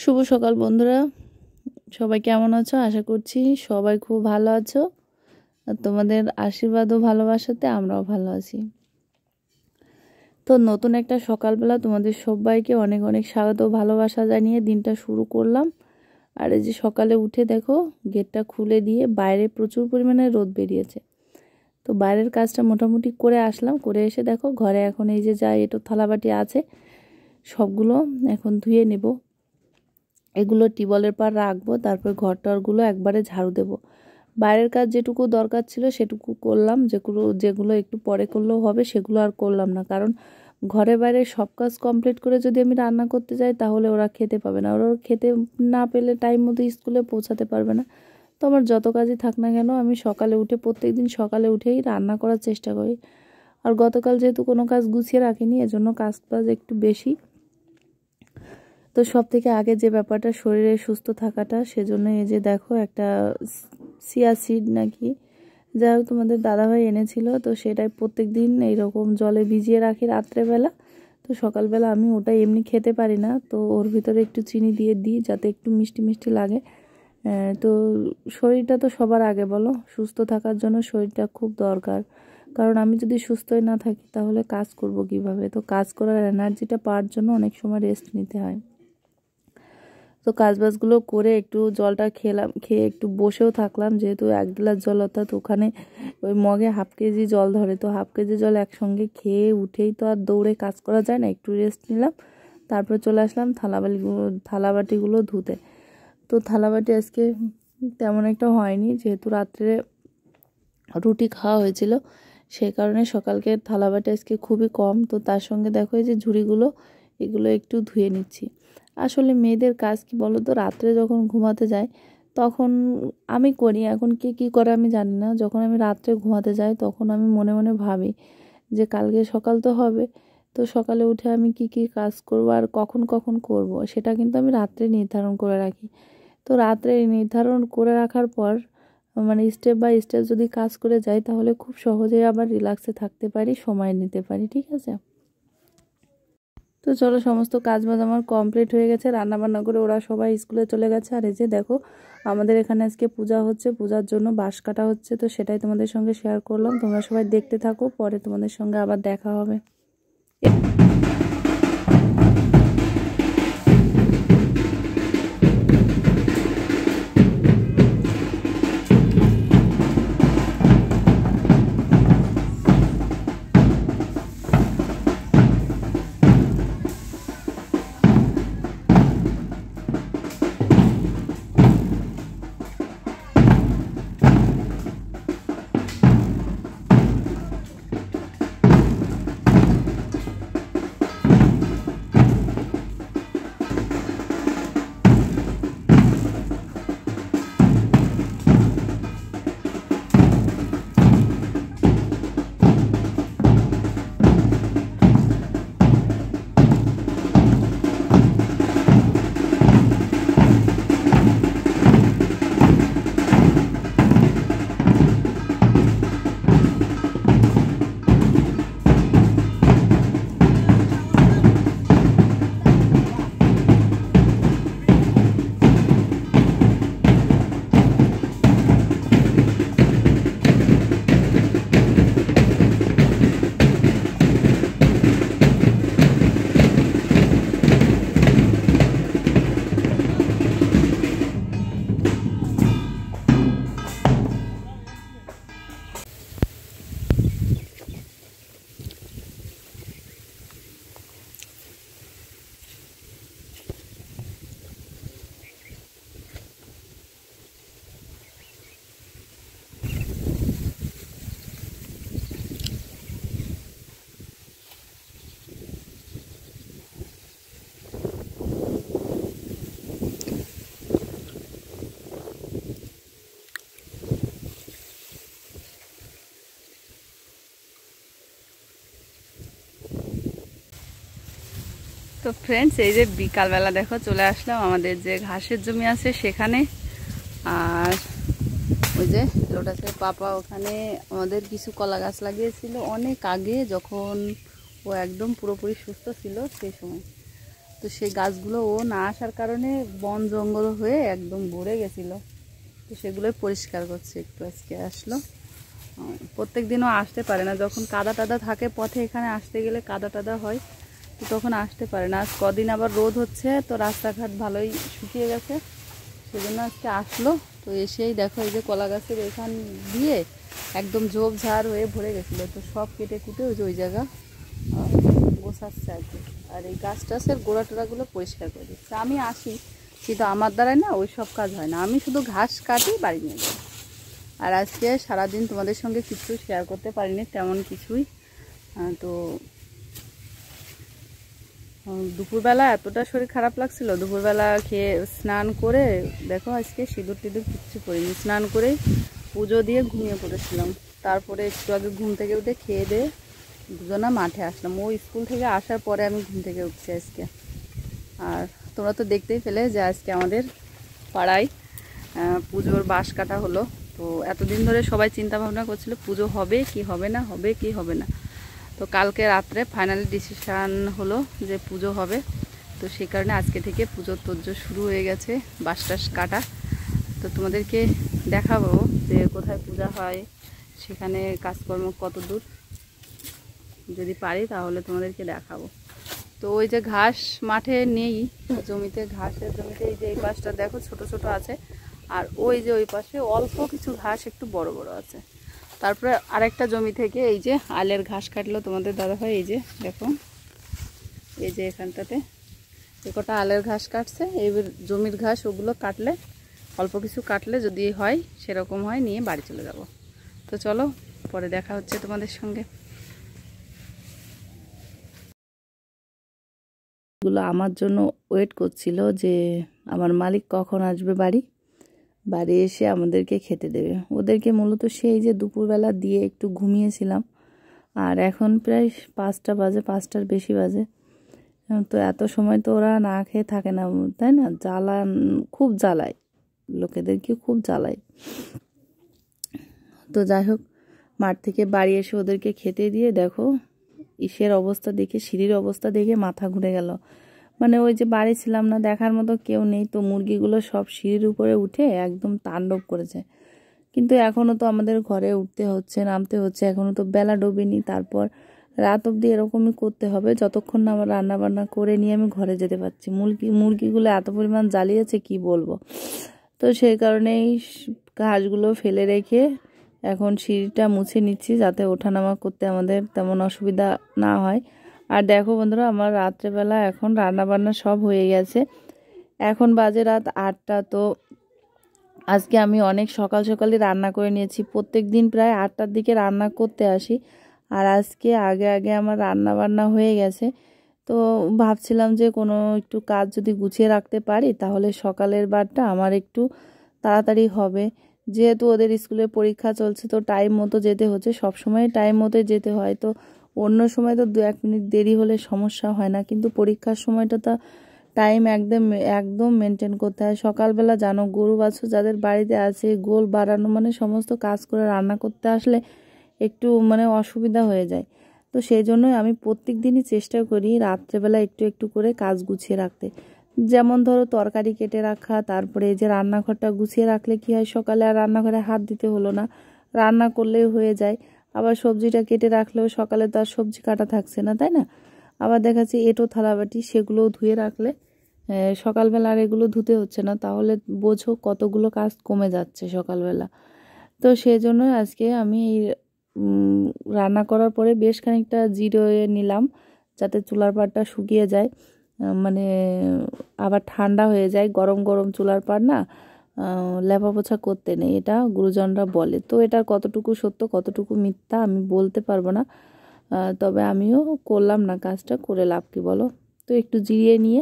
শুভ সকাল বন্ধুরা, সবাই কেমন আছো? আশা করছি সবাই খুব ভালো আছো। আর তোমাদের আশীর্বাদ ও ভালোবাসাতে আমরাও ভালো আছি। তো নতুন একটা সকালবেলা তোমাদের সবাইকে অনেক অনেক স্বাগত ও ভালোবাসা জানিয়ে দিনটা শুরু করলাম। আর এই যে সকালে উঠে দেখো গেটটা খুলে দিয়ে বাইরে প্রচুর পরিমাণে রোদ বেরিয়েছে। তো বাইরের কাজটা মোটামুটি করে আসলাম, করে এসে দেখো ঘরে এখন এই যে যা এঁটো থালাবাটি আছে সবগুলো এখন ধুয়ে নেব। এগুলো টিবলের পার রাখবো, তারপর ঘরটরগুলো একবারে ঝাড়ু দেব। বাইরের কাজ যেটুকু দরকার ছিল সেটুকু করলাম, যেগুলো একটু পরে করলেও হবে সেগুলো আর করলাম না। কারণ ঘরে বাইরে সব কাজ কমপ্লিট করে যদি আমি রান্না করতে যাই তাহলে ওরা খেতে পাবে না, ওরা খেতে না পেলে টাইম মতো স্কুলে পৌঁছাতে পারবে না। তো আমার যত কাজই থাক না কেন আমি সকালে উঠে প্রত্যেকদিন সকালে উঠেই রান্না করার চেষ্টা করি। আর গতকাল যেহেতু কোনো কাজ গুছিয়ে রাখিনি এজন্য কাজ একটু বেশি। তো সব থেকে আগে যে ব্যাপারটা শরীরে সুস্থ থাকাটা, সেজন্য এই যে দেখো একটা চিয়া সিড নাকি যা হোক তোমাদের দাদাভাই এনেছিল, তো সেটাই প্রত্যেক দিন এইরকম জলে ভিজিয়ে রাখি রাত্রেবেলা। তো সকালবেলা আমি ওটা এমনি খেতে পারি না, তো ওর ভিতরে একটু চিনি দিয়ে দিই যাতে একটু মিষ্টি মিষ্টি লাগে। তো শরীরটা তো সবার আগে বলো, সুস্থ থাকার জন্য শরীরটা খুব দরকার। কারণ আমি যদি সুস্থই না থাকি তাহলে কাজ করব কিভাবে? তো কাজ করার এনার্জিটা পাওয়ার জন্য অনেক সময় রেস্ট নিতে হয়। তো কাজবাজগুলো করে একটু জলটা খেয়ে একটু বসেও থাকলাম, যেহেতু 1 গ্লাস জল অর্থাৎ ওখানে ওই মগে হাফ কেজি জল ধরে, তো হাফ কেজি জল একসঙ্গে খেয়ে উঠেই তো আর দৌড়ে কাজ করা যায় না, একটু রেস্ট নিলাম। তারপর চলে আসলাম থালাবাটিগুলো ধুতে। তো থালাবাটি আজকে তেমন একটা হয়নি, যেহেতু রাত্রে রুটি খাওয়া হয়েছিল সেই কারণে সকালকে থালাবাটি আজকে খুবই কম। তো তার সঙ্গে দেখো এই যে ঝুড়িগুলো এগুলো একটু ধুয়ে নিচ্ছি। আসলে মেয়েদের কাজ কি বলো তো, রাত্রে যখন ঘুমাতে যায় তখন আমি করি, এখন কে কী করে আমি জানি না। যখন আমি রাত্রে ঘুমাতে যাই তখন আমি মনে মনে ভাবি যে কালকে সকাল তো হবে, তো সকালে উঠে আমি কি কি কাজ করব আর কখন কখন করব সেটা কিন্তু আমি রাত্রে নির্ধারণ করে রাখি। তো রাত্রে নির্ধারণ করে রাখার পর মানে স্টেপ বাই স্টেপ যদি কাজ করে যাই তাহলে খুব সহজেই আবার রিল্যাক্সে থাকতে পারি, সময় নিতে পারি। ঠিক আছে, তো চলো সমস্ত কাজ বাজ আমার কমপ্লিট হয়ে গেছে, রান্না বান্না করে ওরা সবাই স্কুলে চলে গেছে। আর এই যে দেখো আমাদের এখানে আজকে পূজা হচ্ছে, পূজার জন্য বাঁশ কাটা হচ্ছে, তো সেটাই তোমাদের সঙ্গে শেয়ার করলাম। তোমরা সবাই দেখতে থাকো, পরে তোমাদের সঙ্গে আবার দেখা হবে। তো ফ্রেন্ডস, এই যে বিকালবেলা দেখো চলে আসলাম আমাদের যে ঘাসের জমি আছে সেখানে। আর ওই যে লোটাসের পাপা ওখানে আমাদের কিছু কলা গাছ লাগিয়েছিল অনেক আগে, যখন ও একদম পুরোপুরি সুস্থ ছিল সেই সময়। তো তো সেই গাছগুলো ও না আসার কারণে বন জঙ্গল হয়ে একদম ভরে গেছিলো। তো সেগুলোই পরিষ্কার করছে একটু, আজকে আসলো। প্রত্যেক দিনও আসতে পারে না, যখন কাদা টাদা থাকে পথে, এখানে আসতে গেলে কাদা টাদা হয়, তো তখন আসতে পারে না। আজ কদিন আবার রোদ হচ্ছে, তো রাস্তাঘাট ভালোই শুকিয়ে গেছে, সেজন্য আজকে আসলো। তো এসেই দেখো এই যে কলা গাছের এখান দিয়ে একদম ঝোপঝাড় হয়ে ভরে গেছিলো, তো সব কেটে কুটে ওই যে ওই জায়গা গোছাচ্ছে আর কি। আর এই গাছ টাছের গোড়া টোড়াগুলো পরিষ্কার করে দিচ্ছে। আমি আসি, কিন্তু আমার দ্বারাই না ওই সব কাজ হয় না, আমি শুধু ঘাস কাটি বাড়ি নিয়ে যাই। আর আজকে সারাদিন তোমাদের সঙ্গে কিছু শেয়ার করতে পারিনি, তেমন কিছুই। তো দুপুরবেলা এতটা শরীর খারাপ লাগছিল, দুপুরবেলা খেয়ে স্নান করে দেখো আজকে সিঁদুর টিঁদুর কিচ্ছু করিনি, স্নান করেই পুজো দিয়ে ঘুমিয়ে পড়েছিলাম। তারপরে একটু আগে ঘুম থেকে উঠে খেয়ে দিয়ে দুজনা মাঠে আসলাম। ও স্কুল থেকে আসার পরে আমি ঘুম থেকে উঠছি আজকে। আর তোমরা তো দেখতেই পেলে যে আজকে আমাদের পাড়ায় পুজোর বাঁশ কাটা হলো। তো এতদিন ধরে সবাই চিন্তা ভাবনা করছিল পুজো হবে কি হবে না, হবে কি হবে না। তো কালকে রাত্রে ফাইনালি ডিসিশান হলো যে পুজো হবে। তো সেই কারণে আজকে থেকে পুজোর তোড়জোড় শুরু হয়ে গেছে, বাঁশ টাশ কাটা। তো তোমাদেরকে দেখাবো যে কোথায় পূজা হয়, সেখানে কাজকর্ম কত দূর, যদি পারি তাহলে তোমাদেরকে দেখাবো। তো ওই যে ঘাস মাঠে নেই, জমিতে ঘাসের জমিতে এই যে এই পাশটা দেখো ছোট ছোট আছে, আর ওই যে ওই পাশে অল্প কিছু ঘাস একটু বড় বড় আছে। তারপরে আরেকটা জমি থেকে এই যে আলের ঘাস কাটলো তোমাদের দাদা ভাই, এই যে দেখো এই যে এখানটাতে এ কটা আলের ঘাস কাটছে। এই জমির ঘাস ওগুলো কাটলে, অল্প কিছু কাটলে যদি হয় সেরকম হয়, নিয়ে বাড়ি চলে যাব। তো চলো পরে দেখা হচ্ছে তোমাদের সঙ্গে। গুলো আমার জন্য ওয়েট করছিল যে আমার মালিক কখন আসবে বাড়ি, বাড়ি এসে আমাদেরকে খেতে দেবে। ওদেরকে মূলত সেই যে দুপুরবেলা দিয়ে একটু ঘুমিয়েছিলাম, আর এখন প্রায় 5টা বাজে, 5টার বেশি বাজে। তো এত সময় তো ওরা না খেয়ে থাকে না, তাই না? খুব জ্বালায়, লোকেদেরকে খুব জ্বালায়। তো যাই হোক, মাঠ থেকে বাড়ি এসে ওদেরকে খেতে দিয়ে দেখো ইসের অবস্থা দেখে, সিঁড়ির অবস্থা দেখে মাথা ঘুরে গেল। মানে ওই যে বাড়ি ছিলাম না, দেখার মতো কেউ নেই, তো মুরগিগুলো সব সিঁড়ির উপরে উঠে একদম তাণ্ডব করেছে। কিন্তু এখনও তো আমাদের ঘরে উঠতে হচ্ছে, নামতে হচ্ছে, এখনও তো বেলা ডোবেনি। তারপর রাত অবধি এরকমই করতে হবে, যতক্ষণ না আমার রান্না বান্না করে নিয়ে আমি ঘরে যেতে পারছি। মুরগিগুলো এত পরিমাণ জ্বালিয়েছে কি বলবো। তো সেই কারণেই ঘাসগুলো ফেলে রেখে এখন সিঁড়িটা মুছে নিচ্ছি, যাতে ওঠানামা করতে আমাদের তেমন অসুবিধা না হয়। আর দেখো বন্ধুরা, আমার রাত্রেবেলা এখন রান্নাবান্না সব হয়ে গেছে। এখন বাজে রাত 8টা। তো আজকে আমি অনেক সকাল সকালই রান্না করে নিয়েছি। প্রত্যেক দিন প্রায় 8টার দিকে রান্না করতে আসি, আর আজকে আগে আগে আমার রান্না বান্না হয়ে গেছে। তো ভাবছিলাম যে কোনো একটু কাজ যদি গুছিয়ে রাখতে পারি তাহলে সকালের বারটা আমার একটু তাড়াতাড়ি হবে। যেহেতু ওদের স্কুলে পরীক্ষা চলছে, তো টাইম মতো যেতে হচ্ছে, সবসময় টাইম মতো যেতে হয়। তো অন্য সময় তো 2-1 মিনিট দেরি হলে সমস্যা হয় না, কিন্তু পরীক্ষার সময়টা তো টাইম একদম একদম মেনটেন করতে হয়। সকালবেলা জানো, গরু বাছুর যাদের বাড়িতে আছে, গোল বাড়ানো মানে সমস্ত কাজ করে রান্না করতে আসলে একটু মানে অসুবিধা হয়ে যায়। তো সেই জন্যই আমি প্রত্যেক দিনই চেষ্টা করি রাত্রেবেলা একটু একটু করে কাজ গুছিয়ে রাখতে। যেমন ধরো তরকারি কেটে রাখা, তারপরে এই যে রান্নাঘরটা গুছিয়ে রাখলে কি হয়, সকালে আর রান্নাঘরে হাত দিতে হলো না, রান্না করলেই হয়ে যায়। আবার সবজিটা কেটে রাখলেও সকালে তো আর সবজি কাটা থাকছে না, তাই না? আবার দেখাচ্ছি এঁটো থালাবাটি, সেগুলোও ধুয়ে রাখলে সকালবেলা আর এগুলো ধুতে হচ্ছে না, তাহলে বোঝো কতগুলো কাজ কমে যাচ্ছে সকালবেলা। তো সেই জন্য আজকে আমি এই রান্না করার পরে বেশ খানিকটা জিরিয়ে নিলাম, যাতে চুলার পাড়টা শুকিয়ে যায়, মানে আবার ঠান্ডা হয়ে যায়। গরম গরম চুলার পাড় না লেপা পোছা করতে নেই, এটা গুরুজনরা বলে। তো এটা কতটুকু সত্য কতটুকু মিথ্যা আমি বলতে পারবো না, তবে আমিও করলাম না, কাজটা করে লাভ কি বলো। তো একটু জিরিয়ে নিয়ে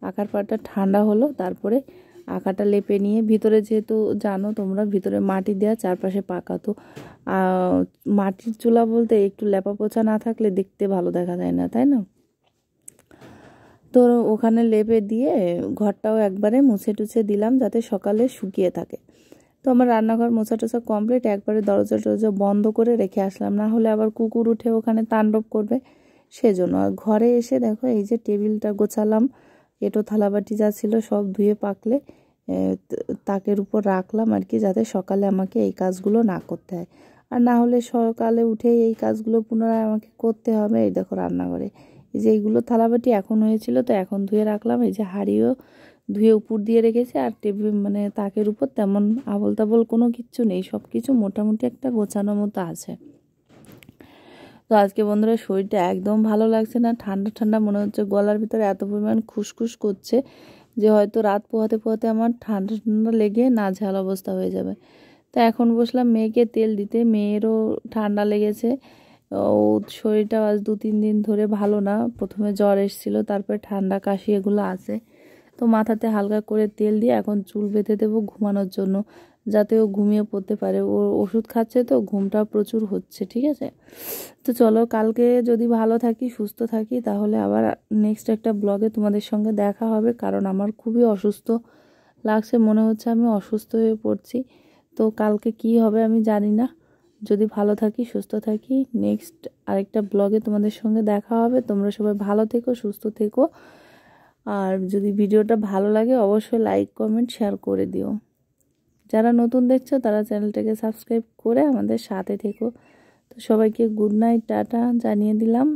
আকার পাড়টা ঠান্ডা হলো, তারপরে আঁকাটা লেপে নিয়ে, ভিতরে যেহেতু জানো তোমরা ভিতরে মাটি দেওয়া, চারপাশে পাকা, তো মাটির চুলা বলতে একটু লেপা পোছা না থাকলে দেখতে ভালো দেখা যায় না, তাই না? তো ওখানে লেপে দিয়ে ঘরটাও একবারে মুছে টুছে দিলাম, যাতে সকালে শুকিয়ে থাকে। তো আমার রান্নাঘর মোছা টোছা কমপ্লিট, একবারে দরজা টরজা বন্ধ করে রেখে আসলাম, না হলে আবার কুকুর উঠে ওখানে তাণ্ডব করবে, সেজন্য। আর ঘরে এসে দেখো এই যে টেবিলটা গোছালাম, এটো থালাবাটি যা ছিল সব ধুয়ে পাকলে তাকের উপর রাখলাম আর কি, যাতে সকালে আমাকে এই কাজগুলো না করতে হয়। আর না হলে সকালে উঠে এই কাজগুলো পুনরায় আমাকে করতে হবে। এই দেখো রান্নাঘরে এই যে এইগুলো থালাবাটি এখন হয়েছিল, তো এখন ধুয়ে রাখলাম। এই যে হাঁড়িও ধুয়ে উপর দিয়ে রেখেছি। আর টেবিল মানে তাকের উপর তেমন আবল তাবল কোনো কিচ্ছু নেই, সব কিছু মোটামুটি একটা গোছানো মতো আছে। তো আজকে বন্ধুরা শরীরটা একদম ভালো লাগছে না, ঠান্ডা ঠান্ডা মনে হচ্ছে, গলার ভিতরে এত পরিমাণ খুসখুস করছে যে হয়তো রাত পোহাতে পোহাতে আমার ঠান্ডা ঠান্ডা লেগে নাজেহাল অবস্থা হয়ে যাবে। তো এখন বসলাম মেয়েকে তেল দিতে, মেয়েরও ঠান্ডা লেগেছে। ও শরীরটা আজ 2-3 দিন ধরে ভালো না, প্রথমে জ্বর এসেছিলো, তারপরে ঠান্ডা কাশি এগুলো আছে। তো মাথাতে হালকা করে তেল দিয়ে এখন চুল বেঁধে দেবো ঘুমানোর জন্য, যাতে ও ঘুমিয়ে পড়তে পারে। ও ওষুধ খাচ্ছে তো ঘুমটা প্রচুর হচ্ছে, ঠিক আছে। তো চলো কালকে যদি ভালো থাকি সুস্থ থাকি তাহলে আবার নেক্সট একটা ব্লগে তোমাদের সঙ্গে দেখা হবে, কারণ আমার খুবই অসুস্থ লাগছে, মনে হচ্ছে আমি অসুস্থ হয়ে পড়ছি। তো কালকে কি হবে আমি জানি না, যদি ভালো থাকি সুস্থ থাকি নেক্সট আরেকটা ব্লগে তোমাদের সঙ্গে দেখা হবে। তোমরা সবাই ভালো থেকো, সুস্থ থেকো। আর যদি ভিডিওটা ভালো লাগে অবশ্যই লাইক কমেন্ট শেয়ার করে দিও। যারা নতুন দেখছো তারা চ্যানেলটাকে সাবস্ক্রাইব করে আমাদের সাথে থেকো। তো সবাইকে গুড নাইট, টাটা জানিয়ে দিলাম।